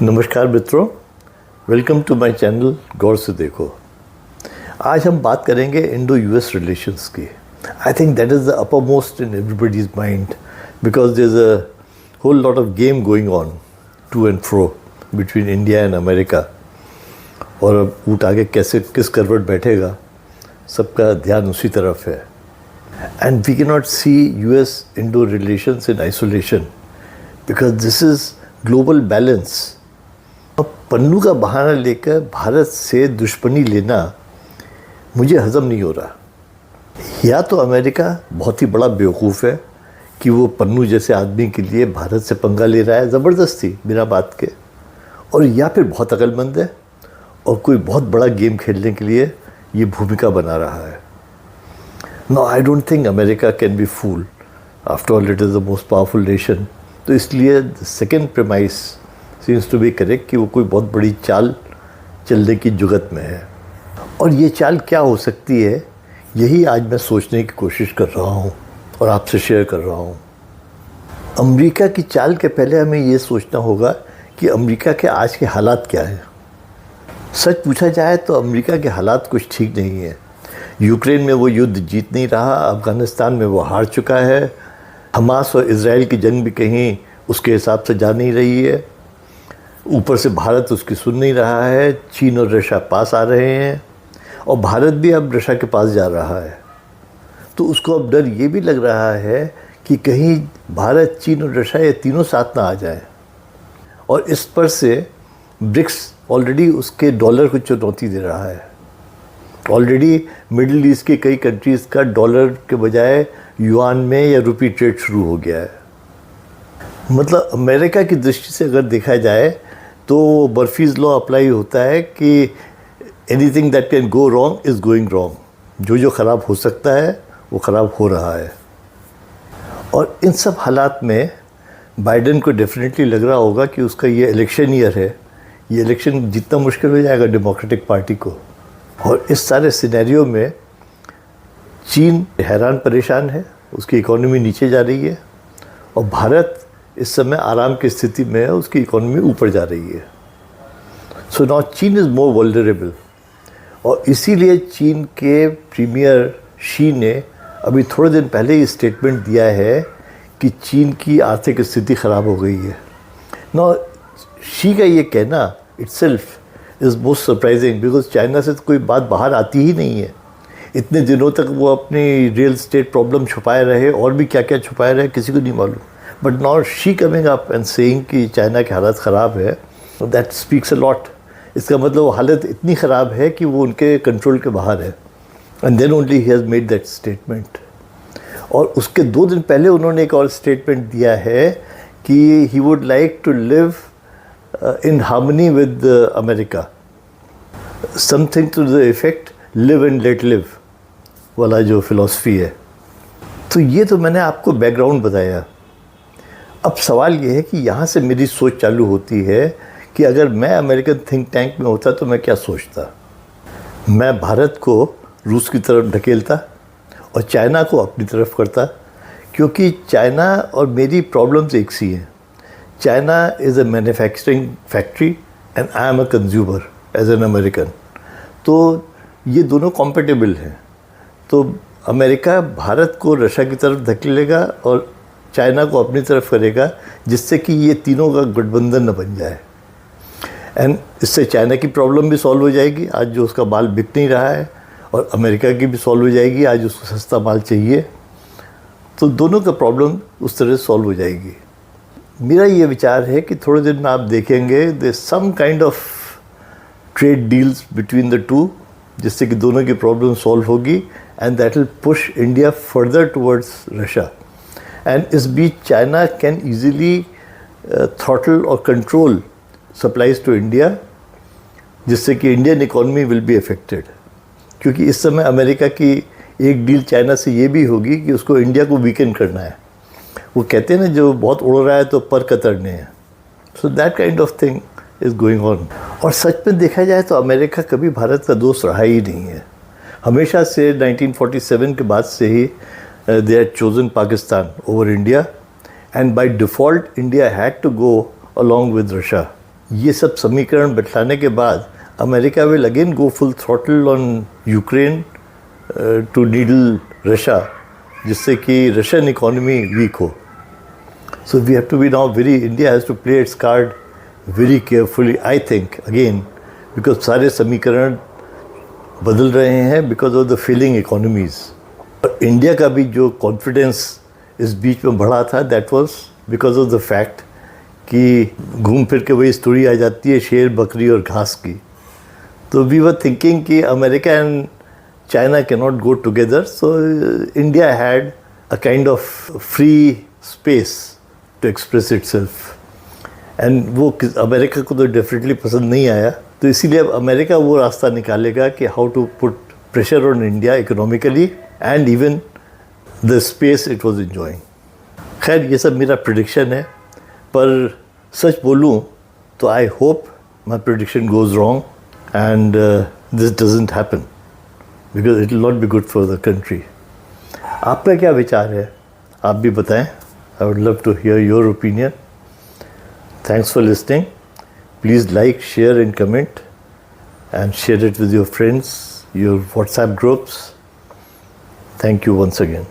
नमस्कार मित्रों, welcome to my channel गौर से देखो। आज हम बात करेंगे इंडो यूएस रिलेशंस की। I think that is the upper most in everybody's mind because there is a whole lot of game going on to and fro between India and America. और अब ऊँट आगे कैसे किस करवट बैठेगा, सबका ध्यान उसी तरफ है। And we can not see US Indo relations in isolation because this is global balance. अब पन्नू का बहाना लेकर भारत से दुश्मनी लेना मुझे हज़म नहीं हो रहा। या तो अमेरिका बहुत ही बड़ा बेवकूफ़ है कि वो पन्नू जैसे आदमी के लिए भारत से पंगा ले रहा है ज़बरदस्ती बिना बात के, और या फिर बहुत अक्लमंद है और कोई बहुत बड़ा गेम खेलने के लिए ये भूमिका बना रहा है। No, I don't think America can be fool. After all it is the most powerful nation. तो इसलिए the second premise seems to be correct कि वो कोई बहुत बड़ी चाल चलने की जुगत में है। और ये चाल क्या हो सकती है, यही आज मैं सोचने की कोशिश कर रहा हूँ और आपसे शेयर कर रहा हूँ। अमेरिका की चाल के पहले हमें ये सोचना होगा कि अमेरिका के आज के हालात क्या हैं। सच पूछा जाए तो अमेरिका के हालात कुछ ठीक नहीं है। यूक्रेन में वो युद्ध जीत नहीं रहा, अफ़गानिस्तान में वो हार चुका है, हमास और इज़राइल की जंग भी कहीं उसके हिसाब से जा नहीं रही है, ऊपर से भारत उसकी सुन नहीं रहा है, चीन और रशिया पास आ रहे हैं और भारत भी अब रशिया के पास जा रहा है। तो उसको अब डर ये भी लग रहा है कि कहीं भारत, चीन और रशिया ये तीनों साथ ना आ जाएं। और इस पर से ब्रिक्स ऑलरेडी उसके डॉलर को चुनौती दे रहा है। ऑलरेडी मिडिल ईस्ट के कई कंट्रीज़ का डॉलर के बजाय युआन में या रुपी ट्रेड शुरू हो गया है। मतलब अमेरिका की दृष्टि से अगर देखा जाए तो बर्फीज़ लॉ अप्लाई होता है कि anything that can go wrong is going wrong. जो ख़राब हो सकता है वो ख़राब हो रहा है। और इन सब हालात में बाइडेन को डेफिनेटली लग रहा होगा कि उसका ये इलेक्शन ईयर है, ये इलेक्शन जितना मुश्किल हो जाएगा डेमोक्रेटिक पार्टी को। और इस सारे सिनेरियो में चीन हैरान परेशान है, उसकी इकोनॉमी नीचे जा रही है और भारत इस समय आराम की स्थिति में है, उसकी इकोनॉमी ऊपर जा रही है। सो नाउ चीन इज़ मोर वल्नरेबल। और इसीलिए चीन के प्रीमियर शी ने अभी थोड़े दिन पहले ही स्टेटमेंट दिया है कि चीन की आर्थिक स्थिति ख़राब हो गई है। नाउ शी का ये कहना itself is most surprising because China से तो कोई बात बाहर आती ही नहीं है। इतने दिनों तक वो अपनी रियल स्टेट प्रॉब्लम छुपाए रहे और भी क्या क्या छुपाए रहे किसी को नहीं मालूम। But now she coming up and saying कि चाइना की हालत ख़राब है, दैट स्पीक्स अ लॉट। इसका मतलब वो हालत इतनी ख़राब है कि वो उनके कंट्रोल के बाहर है। And then only he has made that statement. और उसके 2 दिन पहले उन्होंने एक और स्टेटमेंट दिया है कि he would like to live in harmony with America, something to the effect live and let live वाला जो फिलॉसफी है। तो ये तो मैंने आपको बैकग्राउंड बताया। अब सवाल ये है कि यहाँ से मेरी सोच चालू होती है कि अगर मैं अमेरिकन थिंक टैंक में होता तो मैं क्या सोचता। मैं भारत को रूस की तरफ ढकेलता और चाइना को अपनी तरफ करता, क्योंकि चाइना और मेरी प्रॉब्लम्स एक सी हैं। China is a manufacturing factory and I am a consumer as an American. तो ये दोनों compatible हैं। तो अमेरिका भारत को रशिया की तरफ धकेलेगा और चाइना को अपनी तरफ करेगा, जिससे कि ये तीनों का गठबंधन न बन जाए। एंड इससे चाइना की प्रॉब्लम भी सॉल्व हो जाएगी, आज जो उसका माल बिक नहीं रहा है, और अमेरिका की भी सॉल्व हो जाएगी, आज उसको सस्ता माल चाहिए। तो दोनों का प्रॉब्लम उस तरह से सॉल्व हो जाएगी। मेरा ये विचार है कि थोड़े दिन में आप देखेंगे there some kind of trade deals between the two, जिससे कि दोनों की प्रॉब्लम सॉल्व होगी and that will push India further towards Russia. And इस बीच चाइना कैन ईजिली थ्रॉटल और कंट्रोल सप्लाइज टू इंडिया, जिससे कि Indian economy will be affected. क्योंकि इस समय अमेरिका की एक डील चाइना से ये भी होगी कि उसको इंडिया को वीकन करना है। वो कहते हैं ना, जो बहुत उड़ रहा है तो पर कतरने हैं। So that kind of thing is going on. और सच में देखा जाए तो अमेरिका कभी भारत का दोस्त रहा ही नहीं है। हमेशा से 1947 के बाद से ही they had chosen Pakistan over India, and by default India had to go along with Russia. ये सब समीकरण बैठाने के बाद America will again go full throttle on Ukraine to needle Russia, जिससे कि रशियन इकोनॉमी वीक हो. So we have to be now very, India has to play its card very carefully I think again, because सारे समीकरण बदल रहे हैं because of the failing economies. और India का भी जो कॉन्फिडेंस इस बीच में बढ़ा था, that was because of the fact कि घूम फिर के वही स्टोरी आ जाती है शेर बकरी और घास की. तो वी वर थिंकिंग कि America and China can not go together, so India had a kind of free space to express itself. And वो अमेरिका को तो डेफिनेटली पसंद नहीं आया, तो इसीलिए अब अमेरिका वो रास्ता निकालेगा कि how to put pressure on India economically and even the space it was enjoying. खैर ये सब मेरा प्रेडिक्शन है, पर सच बोलूं तो I hope my prediction goes wrong and this doesn't happen, because it will not be good for the country. आपका क्या विचार है, आप भी बताएं. I would love to hear your opinion. Thanks for listening. Please like, share and comment, and share it with your friends, your WhatsApp groups. Thank you once again.